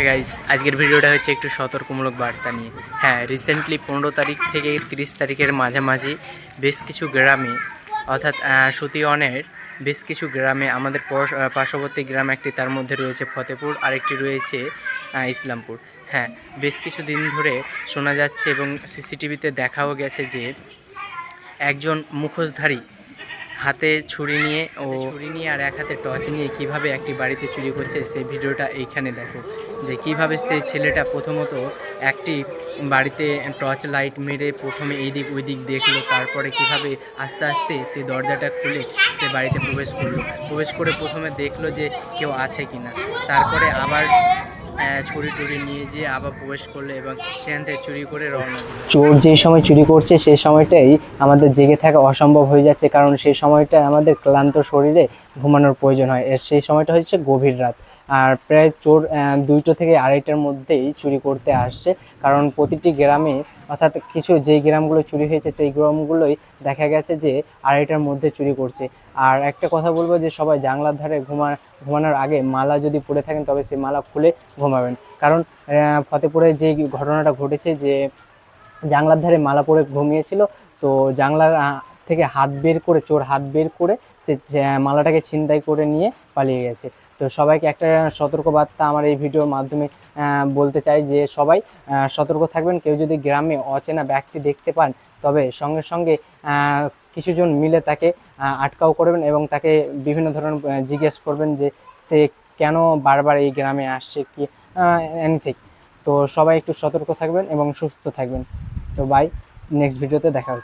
Guys, আজকের ভিডিওটা হচ্ছে একটু সতর্কমূলক বার্তা নিয়ে। হ্যাঁ, রিসেন্টলি 15 তারিখ থেকে 30 তারিখের মাঝামাঝি বেশ কিছু গ্রামে, অর্থাৎ সতীয়নের বেশ কিছু গ্রামে, আমাদের পার্শ্ববর্তী গ্রাম একটি, তার মধ্যে রয়েছে ফতেপুর, আরেকটি রয়েছে ইসলামপুর। হ্যাঁ, বেশ কিছু দিন ধরে শোনা যাচ্ছে এবং সিসিটিভিতে দেখাও গেছে যে একজন মুখোশধারী হাতে ছুরি নিয়ে আর এক হাতে টর্চ নিয়ে কিভাবে একটি বাড়িতে চুরি করছে, সেই ভিডিওটা এইখানে দেখো। যে কিভাবে সেই ছেলেটা প্রথমত একটি বাড়িতে টর্চ লাইট মেরে প্রথমে এই দিক ওই দিক দেখলো, তারপরে কিভাবে আস্তে আস্তে সেই দরজাটা খুলে সে বাড়িতে প্রবেশ করে প্রথমে দেখলো যে কেউ আছে কিনা, তারপরে আবার ছুরি টুরি নিয়ে যেয়ে আবার প্রবেশ করলো এবং সেখান থেকে চুরি করে রওনা দিল। চোর যেই সময় চুরি করছে সেই সময়টাই আমাদের জেগে থাকা অসম্ভব হয়ে যাচ্ছে, কারণ সেই সময়টা আমাদের ক্লান্ত শরীরে ঘুমানোর প্রয়োজন হয়। সেই সময়টা হচ্ছে গভীর রাত, আর প্রায় চোর 2টো থেকে 2:30টার মধ্যেই চুরি করতে আসছে। কারণ প্রতিটি গ্রামে, অর্থাৎ কিছু যেই গ্রামগুলো চুরি হয়েছে সেই গ্রামগুলোই দেখা গেছে যে 2:30টার মধ্যে চুরি করছে। আর একটা কথা বলবো যে সবাই জানলার ধারে ঘুমানোর আগে মালা যদি পরে থাকেন তবে সেই মালা খুলে ঘুমাবেন। কারণ ফতেপুরে যে ঘটনাটা ঘটেছে, যে জানলার ধারে মালা পরে ঘুমিয়েছিল, তো জানলার থেকে চোর হাত বের করে সে মালাটাকে ছিনতাই করে নিয়ে পালিয়ে গেছে। তো সবাইকে একটা সতর্কবার্তা আমার এই ভিডিওর মাধ্যমে বলতে চাই যে সবাই সতর্ক থাকবেন। কেউ যদি গ্রামে অচেনা ব্যক্তি দেখতে পান তবে সঙ্গে সঙ্গে কিছুজন মিলে তাকে আটকাও করবেন এবং তাকে বিভিন্ন ধরনের জিজ্ঞেস করবেন যে সে কেন বারবার এই গ্রামে আসছে, কি এনিথিং। তো সবাই একটু সতর্ক থাকবেন এবং সুস্থ থাকবেন। তো বাই, নেক্সট ভিডিওতে দেখা হচ্ছে।